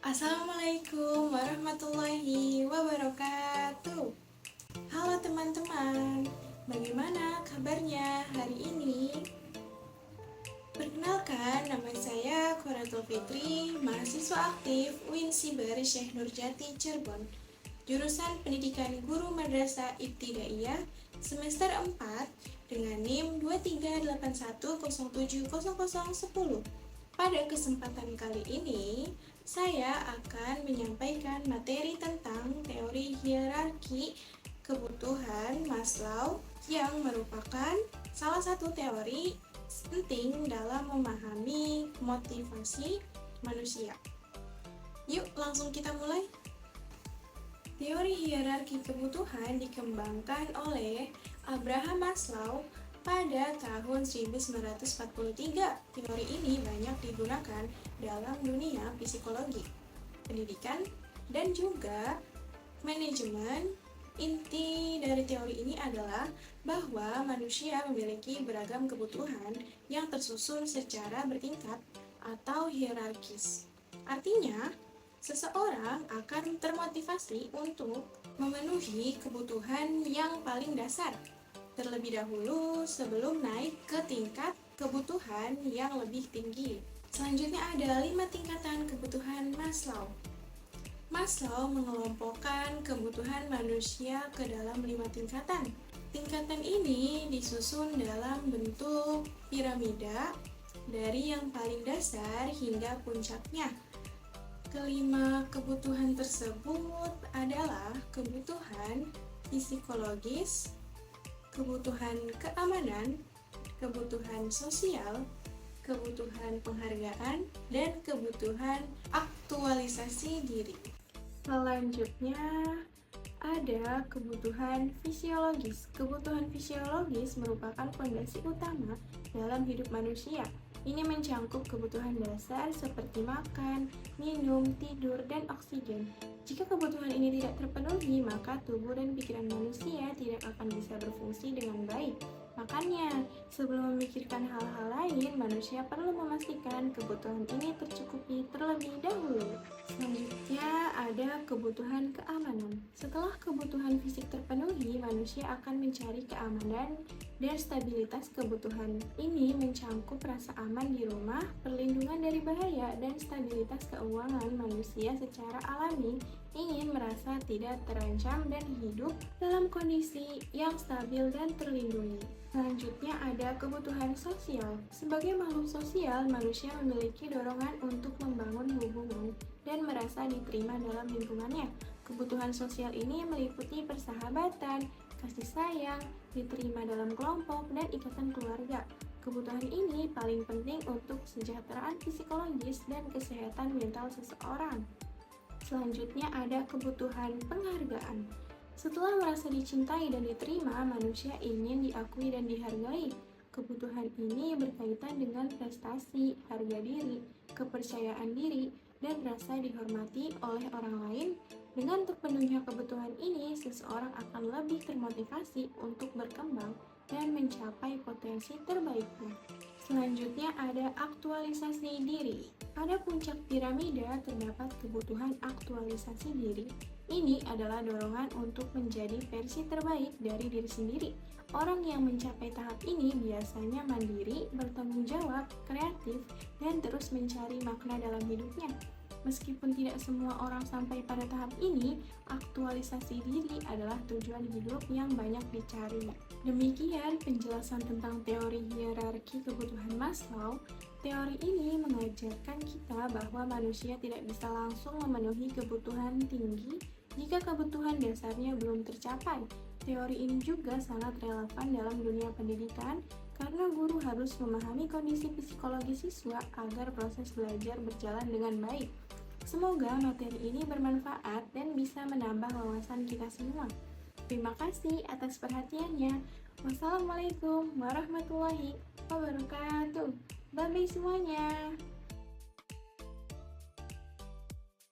Assalamualaikum warahmatullahi wabarakatuh. Halo teman-teman, bagaimana kabarnya hari ini? Perkenalkan, nama saya Qoratul Fitri, mahasiswa aktif UIN Siber Syekh Nurjati Cirebon, jurusan Pendidikan Guru Madrasah Ibtidaiyah semester 4 dengan NIM 2381070010. Pada kesempatan kali ini, saya akan menyampaikan materi tentang teori hierarki kebutuhan Maslow yang merupakan salah satu teori penting dalam memahami motivasi manusia. Yuk, langsung kita mulai. Teori hierarki kebutuhan dikembangkan oleh Abraham Maslow pada tahun 1943. Teori ini banyak digunakan dalam dunia psikologi, pendidikan, dan juga manajemen. Inti dari teori ini adalah bahwa manusia memiliki beragam kebutuhan yang tersusun secara bertingkat atau hierarkis. Artinya, seseorang akan termotivasi untuk memenuhi kebutuhan yang paling dasar terlebih dahulu sebelum naik ke tingkat kebutuhan yang lebih tinggi. Selanjutnya ada 5 tingkatan kebutuhan Maslow. Maslow mengelompokkan kebutuhan manusia ke dalam 5 tingkatan. Tingkatan ini disusun dalam bentuk piramida dari yang paling dasar hingga puncaknya. Kelima kebutuhan tersebut adalah kebutuhan psikologis, kebutuhan keamanan, kebutuhan sosial, kebutuhan penghargaan, dan kebutuhan aktualisasi diri. Selanjutnya ada kebutuhan fisiologis. Kebutuhan fisiologis merupakan fondasi utama dalam hidup manusia. Ini mencakup kebutuhan dasar seperti makan, minum, tidur, dan oksigen. Jika kebutuhan ini tidak terpenuhi, maka tubuh dan pikiran manusia tidak akan bisa berfungsi dengan baik. Makanya, sebelum memikirkan hal-hal lain, manusia perlu memastikan kebutuhan ini tercukupi terlebih dahulu. Selanjutnya ada kebutuhan keamanan. Setelah kebutuhan fisik terpenuhi, manusia akan mencari keamanan dan stabilitas. Kebutuhan ini mencakup rasa aman di rumah, perlindungan dari bahaya, dan stabilitas keuangan. Manusia secara alami ingin merasa tidak terancam dan hidup dalam kondisi yang stabil dan terlindungi. Selanjutnya ada kebutuhan sosial. Sebagai makhluk sosial, manusia memiliki dorongan untuk membangun hubungan dan merasa diterima dalam lingkungannya. Kebutuhan sosial ini meliputi persahabatan, kasih sayang, diterima dalam kelompok, dan ikatan keluarga. Kebutuhan ini paling penting untuk kesejahteraan psikologis dan kesehatan mental seseorang. Selanjutnya ada kebutuhan penghargaan. Setelah merasa dicintai dan diterima, manusia ingin diakui dan dihargai. Kebutuhan ini berkaitan dengan prestasi, harga diri, kepercayaan diri, dan rasa dihormati oleh orang lain. Dengan terpenuhnya kebutuhan ini, seseorang akan lebih termotivasi untuk berkembang dan mencapai potensi terbaiknya. Selanjutnya ada aktualisasi diri. Pada puncak piramida terdapat kebutuhan aktualisasi diri. Ini adalah dorongan untuk menjadi versi terbaik dari diri sendiri. Orang yang mencapai tahap ini biasanya mandiri, bertanggung jawab, kreatif, dan terus mencari makna dalam hidupnya. Meskipun tidak semua orang sampai pada tahap ini, aktualisasi diri adalah tujuan hidup yang banyak dicari. Demikian penjelasan tentang teori hierarki kebutuhan Maslow. Teori ini mengajarkan kita bahwa manusia tidak bisa langsung memenuhi kebutuhan tinggi jika kebutuhan dasarnya belum tercapai. Teori ini juga sangat relevan dalam dunia pendidikan karena guru harus memahami kondisi psikologi siswa agar proses belajar berjalan dengan baik. Semoga materi ini bermanfaat dan bisa menambah wawasan kita semua. Terima kasih atas perhatiannya. Wassalamualaikum warahmatullahi wabarakatuh. Bye-bye semuanya.